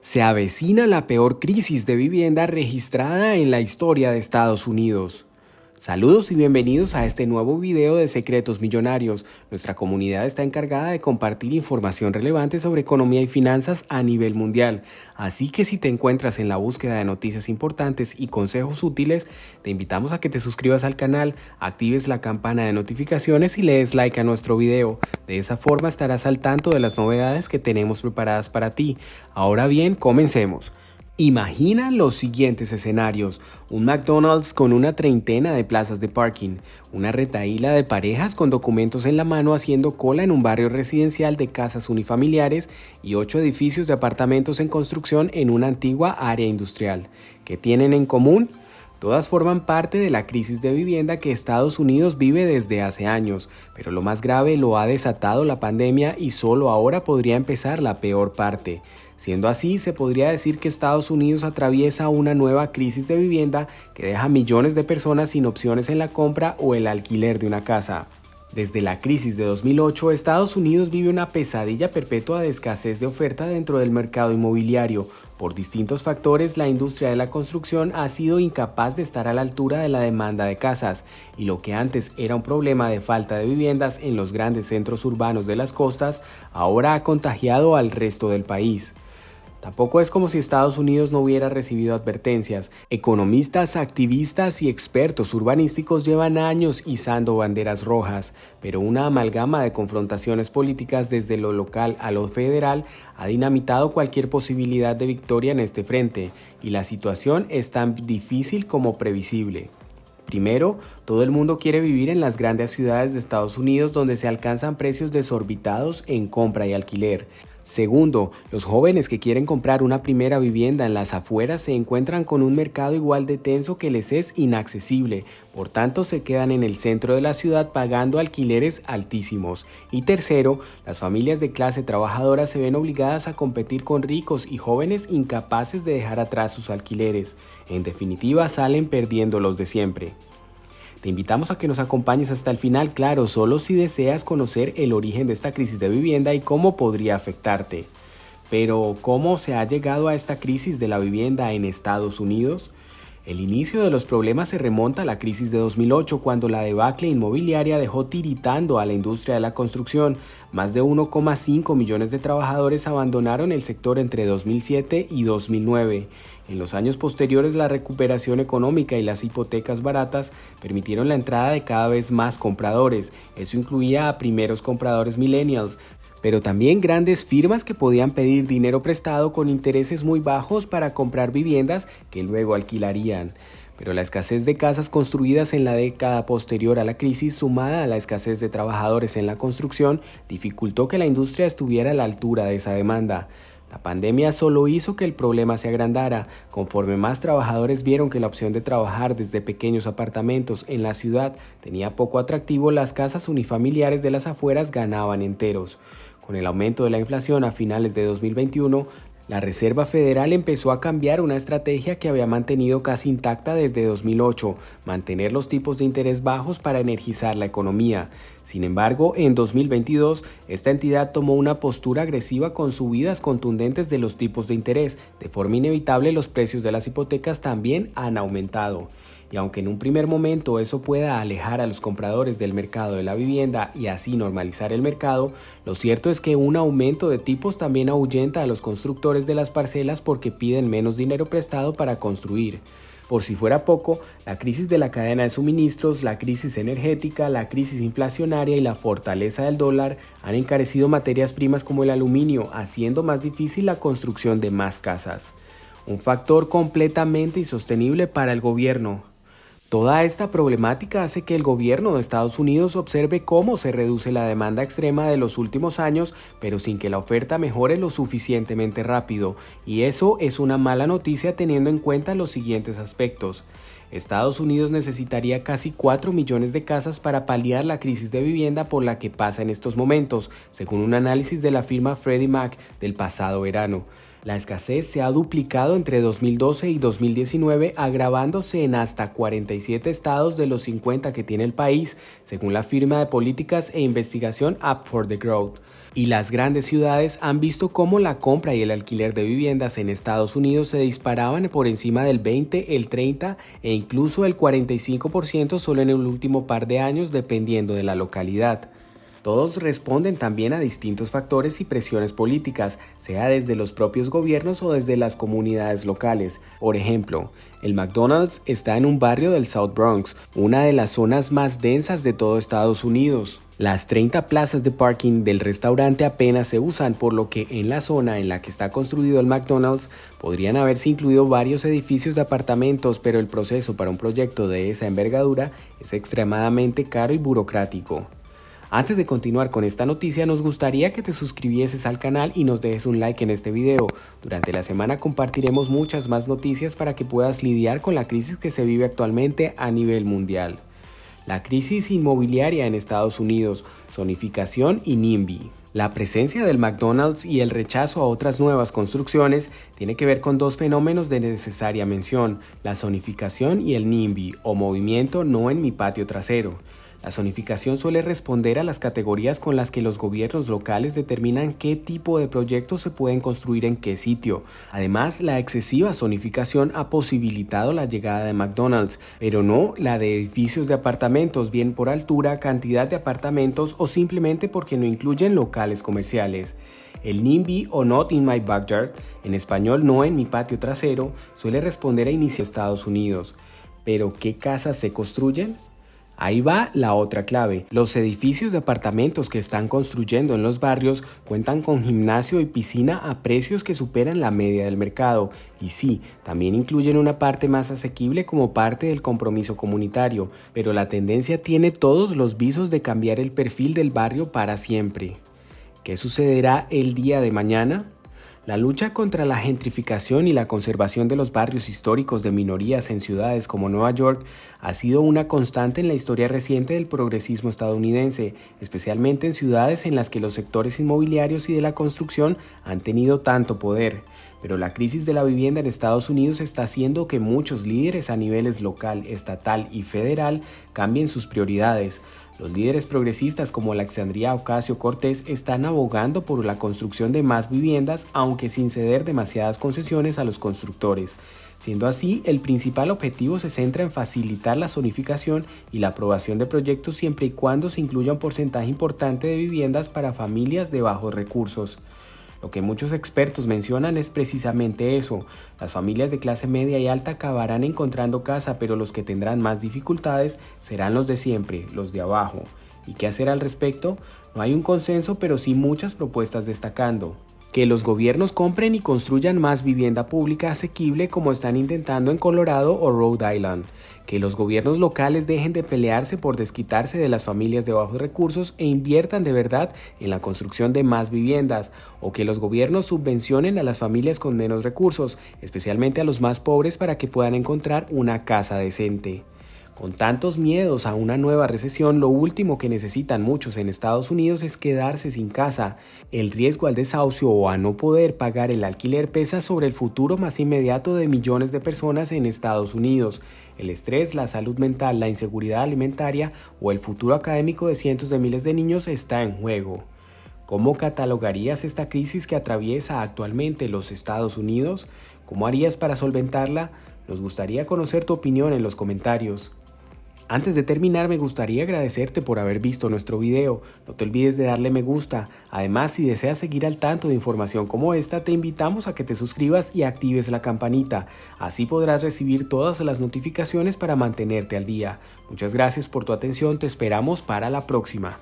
Se avecina la peor crisis de vivienda registrada en la historia de Estados Unidos. Saludos y bienvenidos a este nuevo video de Secretos Millonarios. Nuestra comunidad está encargada de compartir información relevante sobre economía y finanzas a nivel mundial. Así que si te encuentras en la búsqueda de noticias importantes y consejos útiles, te invitamos a que te suscribas al canal, actives la campana de notificaciones y le des like a nuestro video. De esa forma estarás al tanto de las novedades que tenemos preparadas para ti. Ahora bien, comencemos. Imagina los siguientes escenarios: un McDonald's con una treintena de plazas de parking, una retahíla de parejas con documentos en la mano haciendo cola en un barrio residencial de casas unifamiliares y 8 edificios de apartamentos en construcción en una antigua área industrial. ¿Qué tienen en común? Todas forman parte de la crisis de vivienda que Estados Unidos vive desde hace años, pero lo más grave lo ha desatado la pandemia y solo ahora podría empezar la peor parte. Siendo así, se podría decir que Estados Unidos atraviesa una nueva crisis de vivienda que deja a millones de personas sin opciones en la compra o el alquiler de una casa. Desde la crisis de 2008, Estados Unidos vive una pesadilla perpetua de escasez de oferta dentro del mercado inmobiliario. Por distintos factores, la industria de la construcción ha sido incapaz de estar a la altura de la demanda de casas, y lo que antes era un problema de falta de viviendas en los grandes centros urbanos de las costas, ahora ha contagiado al resto del país. Tampoco es como si Estados Unidos no hubiera recibido advertencias. Economistas, activistas y expertos urbanísticos llevan años izando banderas rojas, pero una amalgama de confrontaciones políticas desde lo local a lo federal ha dinamitado cualquier posibilidad de victoria en este frente, y la situación es tan difícil como previsible. Primero, todo el mundo quiere vivir en las grandes ciudades de Estados Unidos donde se alcanzan precios desorbitados en compra y alquiler. Segundo, los jóvenes que quieren comprar una primera vivienda en las afueras se encuentran con un mercado igual de tenso que les es inaccesible, por tanto se quedan en el centro de la ciudad pagando alquileres altísimos. Y tercero, las familias de clase trabajadora se ven obligadas a competir con ricos y jóvenes incapaces de dejar atrás sus alquileres. En definitiva, salen perdiendo los de siempre. Te invitamos a que nos acompañes hasta el final, claro, solo si deseas conocer el origen de esta crisis de vivienda y cómo podría afectarte. Pero, ¿cómo se ha llegado a esta crisis de la vivienda en Estados Unidos? El inicio de los problemas se remonta a la crisis de 2008, cuando la debacle inmobiliaria dejó tiritando a la industria de la construcción. Más de 1,5 millones de trabajadores abandonaron el sector entre 2007 y 2009. En los años posteriores, la recuperación económica y las hipotecas baratas permitieron la entrada de cada vez más compradores. Eso incluía a primeros compradores millennials, pero también grandes firmas que podían pedir dinero prestado con intereses muy bajos para comprar viviendas que luego alquilarían. Pero la escasez de casas construidas en la década posterior a la crisis, sumada a la escasez de trabajadores en la construcción, dificultó que la industria estuviera a la altura de esa demanda. La pandemia solo hizo que el problema se agrandara. Conforme más trabajadores vieron que la opción de trabajar desde pequeños apartamentos en la ciudad tenía poco atractivo, las casas unifamiliares de las afueras ganaban enteros. Con el aumento de la inflación a finales de 2021, la Reserva Federal empezó a cambiar una estrategia que había mantenido casi intacta desde 2008, mantener los tipos de interés bajos para energizar la economía. Sin embargo, en 2022, esta entidad tomó una postura agresiva con subidas contundentes de los tipos de interés. De forma inevitable, los precios de las hipotecas también han aumentado. Y aunque en un primer momento eso pueda alejar a los compradores del mercado de la vivienda y así normalizar el mercado, lo cierto es que un aumento de tipos también ahuyenta a los constructores de las parcelas porque piden menos dinero prestado para construir. Por si fuera poco, la crisis de la cadena de suministros, la crisis energética, la crisis inflacionaria y la fortaleza del dólar han encarecido materias primas como el aluminio, haciendo más difícil la construcción de más casas. Un factor completamente insostenible para el gobierno. Toda esta problemática hace que el gobierno de Estados Unidos observe cómo se reduce la demanda extrema de los últimos años, pero sin que la oferta mejore lo suficientemente rápido. Y eso es una mala noticia teniendo en cuenta los siguientes aspectos. Estados Unidos necesitaría casi 4 millones de casas para paliar la crisis de vivienda por la que pasa en estos momentos, según un análisis de la firma Freddie Mac del pasado verano. La escasez se ha duplicado entre 2012 y 2019, agravándose en hasta 47 estados de los 50 que tiene el país, según la firma de políticas e investigación Up for the Growth. Y las grandes ciudades han visto cómo la compra y el alquiler de viviendas en Estados Unidos se disparaban por encima del 20, el 30 e incluso el 45% solo en el último par de años, dependiendo de la localidad. Todos responden también a distintos factores y presiones políticas, sea desde los propios gobiernos o desde las comunidades locales. Por ejemplo, el McDonald's está en un barrio del South Bronx, una de las zonas más densas de todo Estados Unidos. Las 30 plazas de parking del restaurante apenas se usan, por lo que en la zona en la que está construido el McDonald's podrían haberse incluido varios edificios de apartamentos, pero el proceso para un proyecto de esa envergadura es extremadamente caro y burocrático. Antes de continuar con esta noticia, nos gustaría que te suscribieses al canal y nos dejes un like en este video. Durante la semana compartiremos muchas más noticias para que puedas lidiar con la crisis que se vive actualmente a nivel mundial. La crisis inmobiliaria en Estados Unidos, zonificación y NIMBY. La presencia del McDonald's y el rechazo a otras nuevas construcciones tiene que ver con dos fenómenos de necesaria mención, la zonificación y el NIMBY, o movimiento no en mi patio trasero. La zonificación suele responder a las categorías con las que los gobiernos locales determinan qué tipo de proyectos se pueden construir en qué sitio. Además, la excesiva zonificación ha posibilitado la llegada de McDonald's, pero no la de edificios de apartamentos, bien por altura, cantidad de apartamentos o simplemente porque no incluyen locales comerciales. El NIMBY o Not in My Backyard, en español no en mi patio trasero, suele responder a inicio de Estados Unidos. ¿Pero qué casas se construyen? Ahí va la otra clave. Los edificios de apartamentos que están construyendo en los barrios cuentan con gimnasio y piscina a precios que superan la media del mercado. Y sí, también incluyen una parte más asequible como parte del compromiso comunitario, pero la tendencia tiene todos los visos de cambiar el perfil del barrio para siempre. ¿Qué sucederá el día de mañana? La lucha contra la gentrificación y la conservación de los barrios históricos de minorías en ciudades como Nueva York ha sido una constante en la historia reciente del progresismo estadounidense, especialmente en ciudades en las que los sectores inmobiliarios y de la construcción han tenido tanto poder. Pero la crisis de la vivienda en Estados Unidos está haciendo que muchos líderes a niveles local, estatal y federal cambien sus prioridades. Los líderes progresistas como Alexandria Ocasio-Cortez están abogando por la construcción de más viviendas, aunque sin ceder demasiadas concesiones a los constructores. Siendo así, el principal objetivo se centra en facilitar la zonificación y la aprobación de proyectos siempre y cuando se incluya un porcentaje importante de viviendas para familias de bajos recursos. Lo que muchos expertos mencionan es precisamente eso. Las familias de clase media y alta acabarán encontrando casa, pero los que tendrán más dificultades serán los de siempre, los de abajo. ¿Y qué hacer al respecto? No hay un consenso, pero sí muchas propuestas destacando. Que los gobiernos compren y construyan más vivienda pública asequible como están intentando en Colorado o Rhode Island. Que los gobiernos locales dejen de pelearse por desquitarse de las familias de bajos recursos e inviertan de verdad en la construcción de más viviendas. O que los gobiernos subvencionen a las familias con menos recursos, especialmente a los más pobres, para que puedan encontrar una casa decente. Con tantos miedos a una nueva recesión, lo último que necesitan muchos en Estados Unidos es quedarse sin casa. El riesgo al desahucio o a no poder pagar el alquiler pesa sobre el futuro más inmediato de millones de personas en Estados Unidos. El estrés, la salud mental, la inseguridad alimentaria o el futuro académico de cientos de miles de niños está en juego. ¿Cómo catalogarías esta crisis que atraviesa actualmente los Estados Unidos? ¿Cómo harías para solventarla? Nos gustaría conocer tu opinión en los comentarios. Antes de terminar, me gustaría agradecerte por haber visto nuestro video. No te olvides de darle me gusta. Además, si deseas seguir al tanto de información como esta, te invitamos a que te suscribas y actives la campanita. Así podrás recibir todas las notificaciones para mantenerte al día. Muchas gracias por tu atención, te esperamos para la próxima.